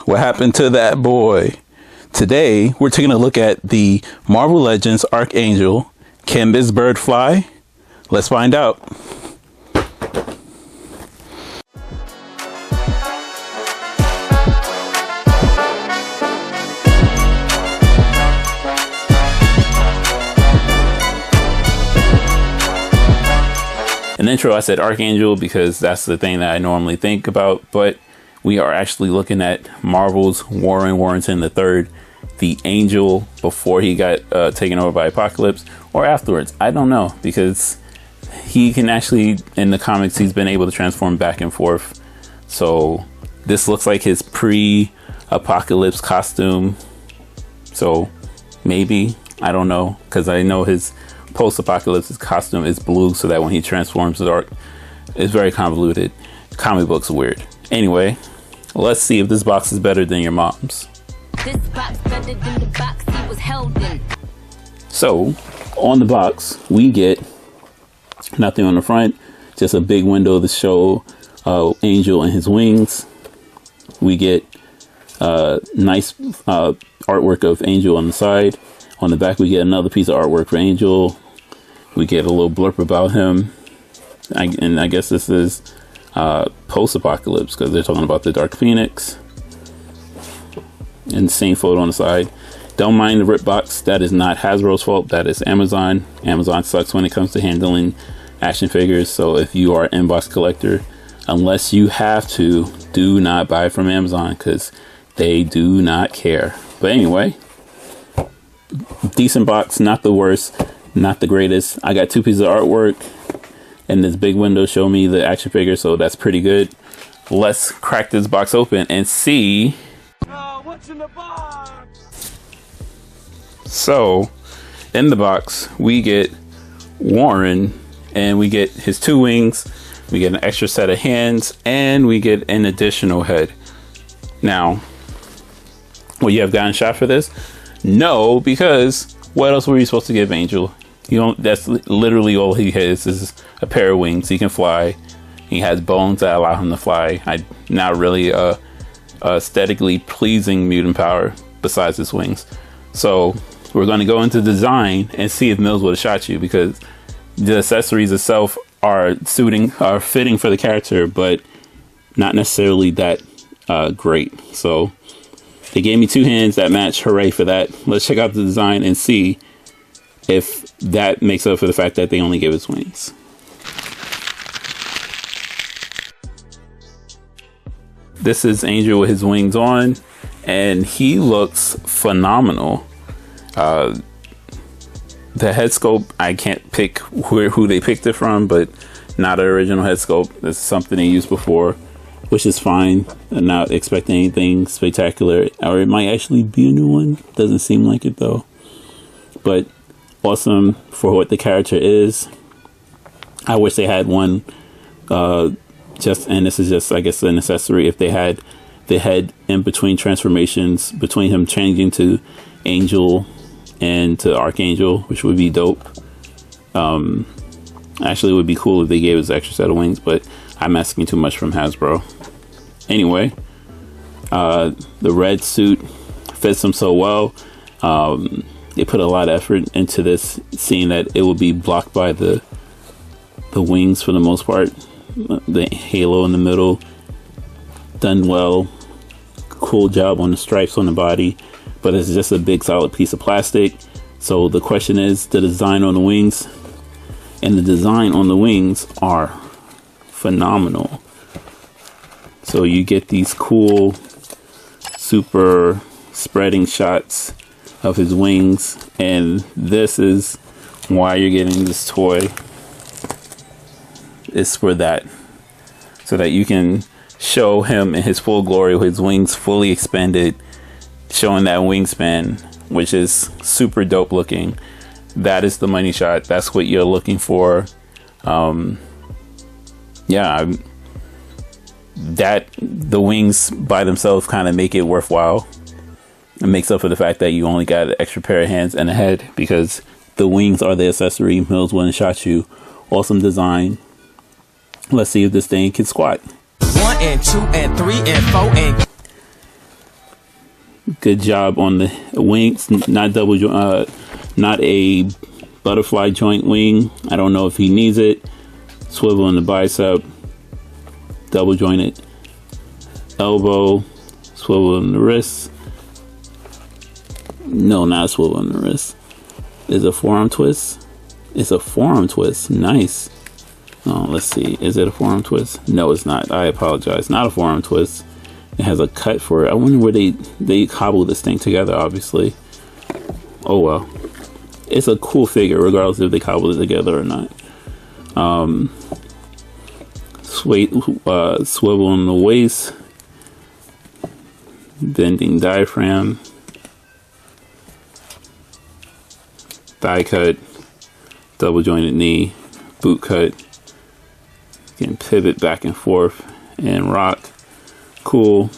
what happened to that boy? Today, we're taking a look at the Marvel Legends Archangel. Can this bird fly? Let's find out. In the intro, I said Archangel because that's the thing that I normally think about, but we are actually looking at Marvel's Warren Worthington III, the Angel, before he got taken over by Apocalypse, or afterwards. I don't know, because he can actually, in the comics, he's been able to transform back and forth. So this looks like his pre-Apocalypse costume. So maybe, I don't know, because I know his post-apocalypse costume is blue, so that when he transforms dark, it's very convoluted. Comic books are weird. Anyway, let's see if this box is better than your mom's. This box better than the box he was held in. So on the box we get nothing on the front, just a big window to show Angel and his wings. We get nice artwork of Angel on the side. On the back we get another piece of artwork for Angel. We get a little blurb about him, and I guess this is post-apocalypse because they're talking about the Dark Phoenix. And the same photo on the side. Don't mind the rip box. That is not Hasbro's fault. That is Amazon. Amazon sucks when it comes to handling action figures. So if you are an inbox collector, unless you have to, do not buy from Amazon because they do not care. But anyway, decent box, not the worst, not the greatest. I got two pieces of artwork and this big window show me the action figure, so that's pretty good. Let's crack this box open and see what's in the box. So in the box we get Warren, and we get his two wings, we get an extra set of hands, and we get an additional head. Now, will you have gotten shot for this? No, because what else were you supposed to give Angel? You don't. That's literally all he has is a pair of wings. He can fly. He has bones that allow him to fly. Not really aesthetically pleasing mutant power besides his wings. So we're going to go into design and see if Mills would have shot you, because the accessories itself are fitting for the character, but not necessarily that great. So they gave me two hands that match. Hooray for that. Let's check out the design and see if that makes up for the fact that they only gave us wings. This is Angel with his wings on, and he looks phenomenal. The head sculpt, I can't pick who they picked it from, but not an original head sculpt. This is something they used before, which is fine. I'm not expecting anything spectacular, or it might actually be a new one. Doesn't seem like it though. But awesome for what the character is. I wish they had one. And this is just, I guess, an accessory. If they had the head in between transformations, between him changing to Angel and to Archangel, which would be dope. Actually, it would be cool if they gave us an extra set of wings, but I'm asking too much from Hasbro. Anyway, the red suit fits him so well. They put a lot of effort into this, seeing that it will be blocked by the wings for the most part. The halo in the middle, done well. Cool job on the stripes on the body, but it's just a big solid piece of plastic. So the question is the design on the wings, and the design on the wings are phenomenal. So you get these cool super spreading shots of his wings, and this is why you're getting this toy. It's for that, so that you can show him in his full glory with his wings fully expanded, showing that wingspan, which is super dope looking. That is the money shot. That's what you're looking for. Yeah, that the wings by themselves kind of make it worthwhile. It makes up for the fact that you only got an extra pair of hands and a head, because the wings are the accessory. Mills wouldn't shot you. Awesome design. Let's see if this thing can squat. 1 and 2 and 3 and 4 and Good job on the wings. Not not a butterfly joint wing. I don't know if he needs it. Swivel in the bicep. Double jointed elbow. Swivel in the wrist. No, not swivel in the wrist. Is a forearm twist? It's a forearm twist. Nice. Oh, let's see. Is it a forearm twist? No, it's not. I apologize. Not a forearm twist. It has a cut for it. I wonder where they cobble this thing together, obviously. Oh, well. It's a cool figure, regardless if they cobble it together or not. Swivel in the waist. Bending diaphragm. Thigh cut. Double jointed knee. Boot cut. Can pivot back and forth and rock. Cool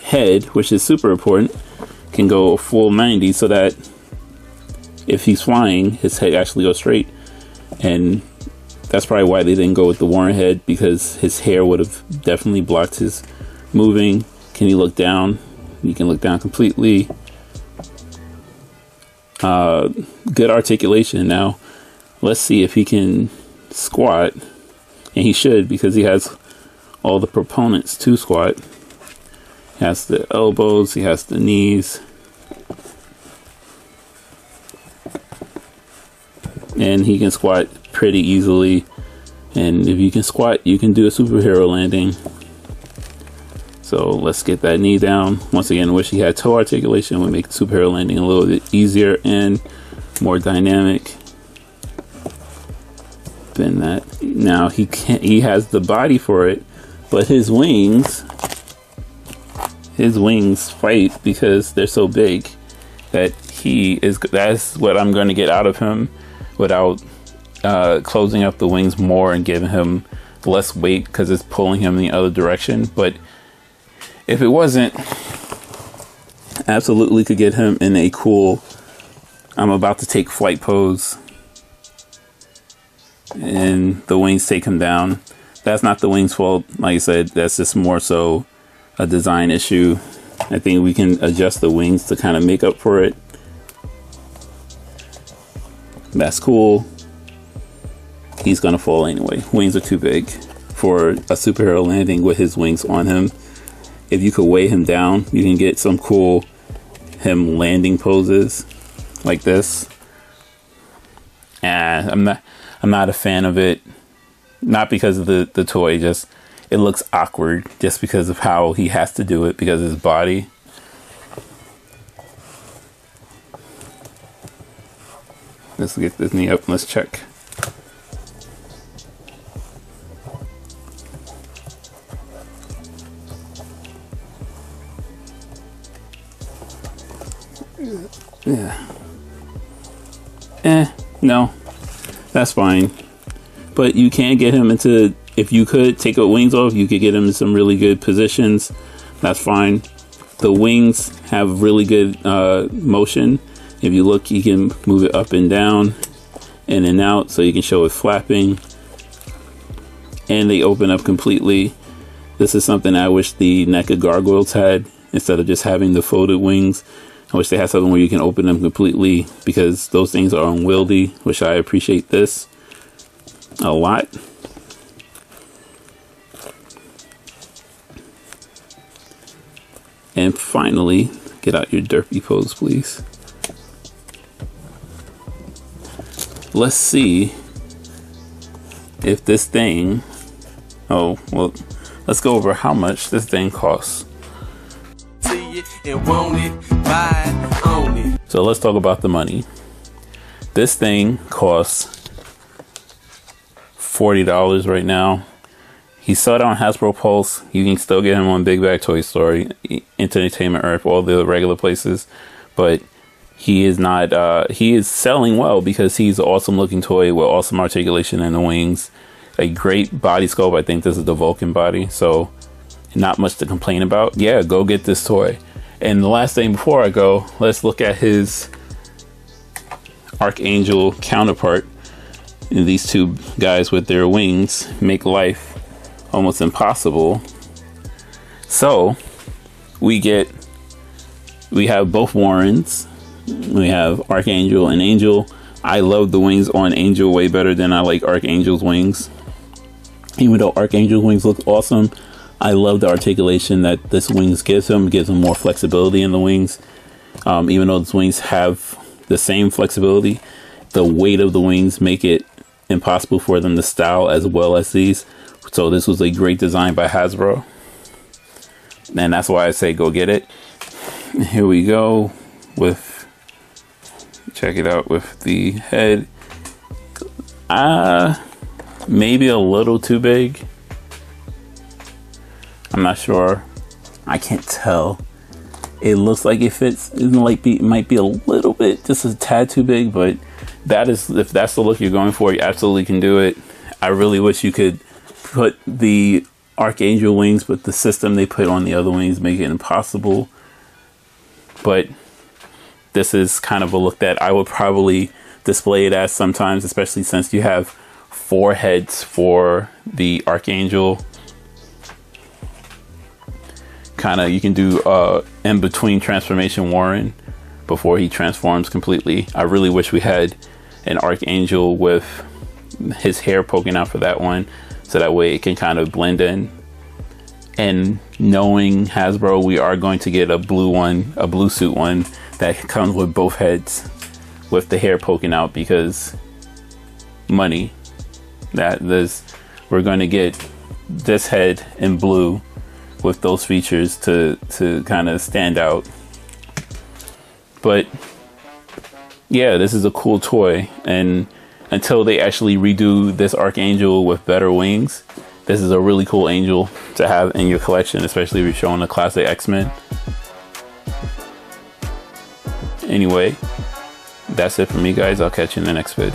head, which is super important, can go a full 90 so that if he's flying, his head actually goes straight. And that's probably why they didn't go with the Warren head, because his hair would have definitely blocked his moving. Can he look down? You can look down completely. Good articulation. Now let's see if he can squat, and he should, because he has all the proponents to squat. He has the elbows, he has the knees, and he can squat pretty easily. And if you can squat, you can do a superhero landing. So let's get that knee down. Once again, wish he had toe articulation, would make superhero landing a little bit easier and more dynamic than that. Now he has the body for it, but his wings fight because they're so big that that's what I'm going to get out of him without closing up the wings more and giving him less weight, because it's pulling him in the other direction. But if it wasn't, absolutely could get him in a cool I'm about to take flight pose, and the wings take him down. That's not the wings' fault. Like I said, that's just more so a design issue. I think we can adjust the wings to kind of make up for it. That's cool. He's gonna fall anyway. Wings are too big for a superhero landing with his wings on him. If you could weigh him down, you can get some cool him landing poses like this. And I'm not a fan of it. Not because of the toy, just it looks awkward just because of how he has to do it, because of his body. Let's get this knee up and let's check. Yeah. No. That's fine. But you can get him into, if you could take the wings off, you could get him in some really good positions. That's fine. The wings have really good motion. If you look, you can move it up and down, in and out, so you can show it flapping. And they open up completely. This is something I wish the NECA gargoyles had, instead of just having the folded wings. I wish they had something where you can open them completely, because those things are unwieldy, which I appreciate this a lot. And finally, get out your derpy pose, please. Let's see if this thing, oh, well, let's go over how much this thing costs. So let's talk about the money. This thing costs $40 right now. He's sold out on Hasbro Pulse. You can still get him on Big Bag Toy Story, Entertainment Earth, all the regular places. But he is not, he is selling well because he's an awesome looking toy with awesome articulation in the wings. A great body sculpt. I think this is the Vulcan body. So not much to complain about. Yeah, go get this toy. And the last thing before I go, let's look at his Archangel counterpart. And these two guys with their wings make life almost impossible. So we get We have both Warrens. We have Archangel and Angel. I love the wings on Angel way better than I like Archangel's wings. Even though Archangel's wings look awesome, I love the articulation that this wings gives him. It gives him more flexibility in the wings. Even though the wings have the same flexibility, the weight of the wings make it impossible for them to style as well as these. So this was a great design by Hasbro. And that's why I say go get it. Here we go with, check it out with the head. Maybe a little too big. I'm not sure. I can't tell. It looks like it fits. It might be a little bit, just a tad too big, but that is, if that's the look you're going for, you absolutely can do it. I really wish you could put the Archangel wings, but the system they put on the other wings make it impossible. But this is kind of a look that I would probably display it as sometimes, especially since you have 4 heads for the Archangel. Kind of, you can do in between transformation Warren before he transforms completely. I really wish we had an Archangel with his hair poking out for that one, so that way it can kind of blend in. And knowing Hasbro, we are going to get a blue one, a blue suit one that comes with both heads with the hair poking out, because money. We're going to get this head in blue with those features to kind of stand out. But yeah, this is a cool toy, and until they actually redo this Archangel with better wings, this is a really cool Angel to have in your collection, especially if you're showing the classic X-Men. Anyway, that's it for me, guys. I'll catch you in the next vid.